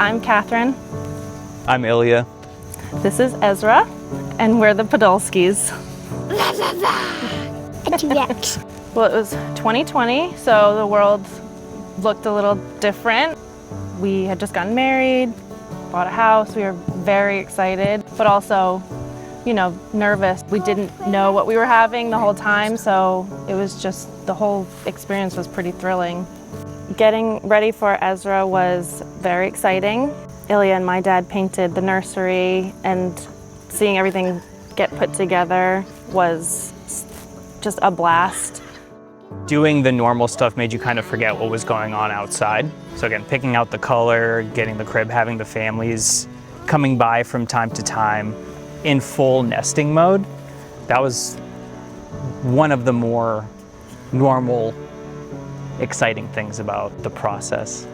I'm Catherine. I'm Ilya. This is Ezra, and we're the Podolskys. Well, it was 2020, so the world looked a little different. We had just gotten married, bought a house. We were very excited, but also, nervous. We didn't know what we were having the whole time, so it was just, the whole experience was pretty thrilling. Getting ready for Ezra was very exciting. Ilya and my dad painted the nursery, and seeing everything get put together was just a blast. Doing the normal stuff made you kind of forget what was going on outside. So again, picking out the color, getting the crib, having the families coming by from time to time in full nesting mode, that was one of the more normal, exciting things about the process.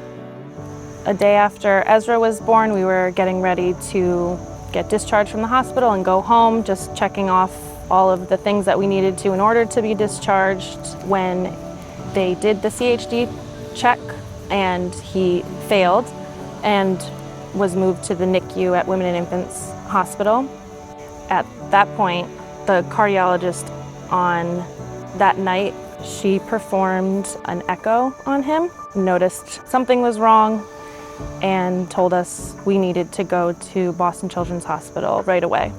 A day after Ezra was born, we were getting ready to get discharged from the hospital and go home, just checking off all of the things that we needed to in order to be discharged, when they did the CHD check and he failed and was moved to the NICU at Women and Infants Hospital. At that point, the cardiologist on that night, she performed an echo on him, noticed something was wrong, and told us we needed to go to Boston Children's Hospital right away.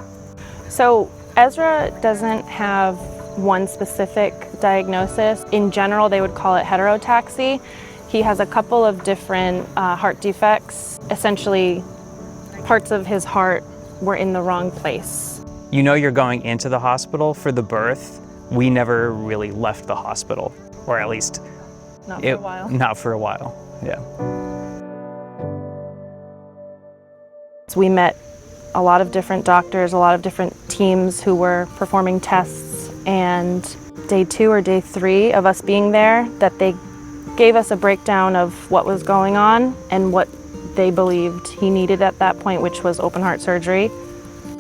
So Ezra doesn't have one specific diagnosis. In general, they would call it heterotaxy. He has a couple of different heart defects. Essentially, parts of his heart were in the wrong place. You know you're going into the hospital for the birth. We never really left the hospital, or at least Not for a while. Not for a while, yeah. So we met a lot of different doctors, a lot of different teams who were performing tests, and day 2 or day 3 of us being there, that they gave us a breakdown of what was going on and what they believed he needed at that point, which was open heart surgery,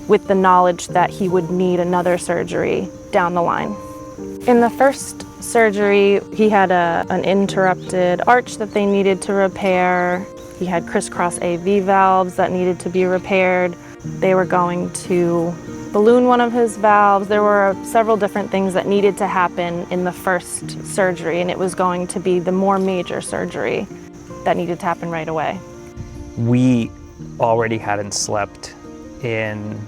with the knowledge that he would need another surgery down the line. In the first surgery, he had an interrupted arch that they needed to repair. He had crisscross AV valves that needed to be repaired. They were going to balloon one of his valves. There were several different things that needed to happen in the first surgery, and it was going to be the more major surgery that needed to happen right away. We already hadn't slept in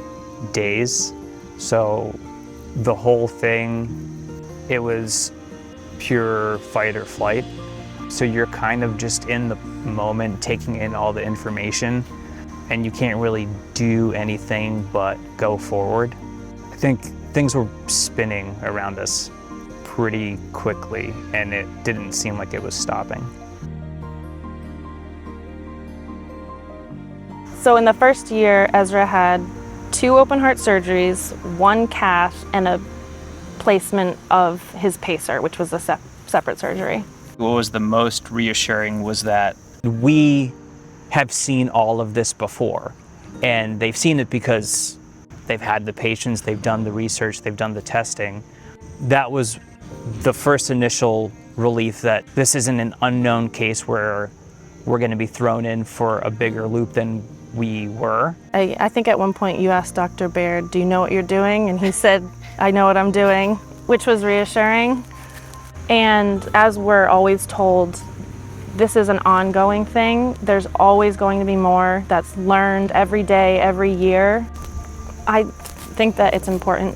days, so the whole thing, it was pure fight or flight. So you're kind of just in the moment, taking in all the information, and you can't really do anything but go forward. I think things were spinning around us pretty quickly, and it didn't seem like it was stopping. So in the first year, Ezra had 2 open heart surgeries, 1 cath, and a placement of his pacer, which was a separate surgery. What was the most reassuring was that we have seen all of this before, and they've seen it because they've had the patients, they've done the research, they've done the testing. That was the first initial relief, that this isn't an unknown case where we're going to be thrown in for a bigger loop than we were. I think at one point you asked Dr. Baird, "Do you know what you're doing?" And he said, "I know what I'm doing," which was reassuring. And as we're always told, this is an ongoing thing. There's always going to be more that's learned every day, every year. I think that it's important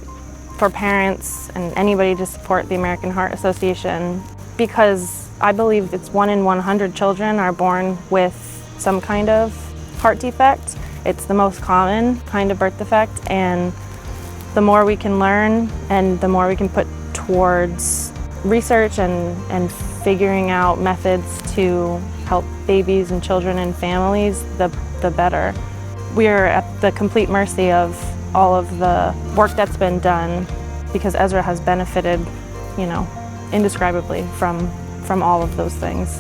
for parents and anybody to support the American Heart Association, because I believe it's 1 in 100 children are born with some kind of heart defect. It's the most common kind of birth defect, and the more we can learn and the more we can put towards research and figuring out methods to help babies and children and families, the better. We are at the complete mercy of all of the work that's been done, because Ezra has benefited, indescribably from all of those things.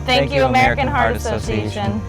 Thank you, American Heart Association.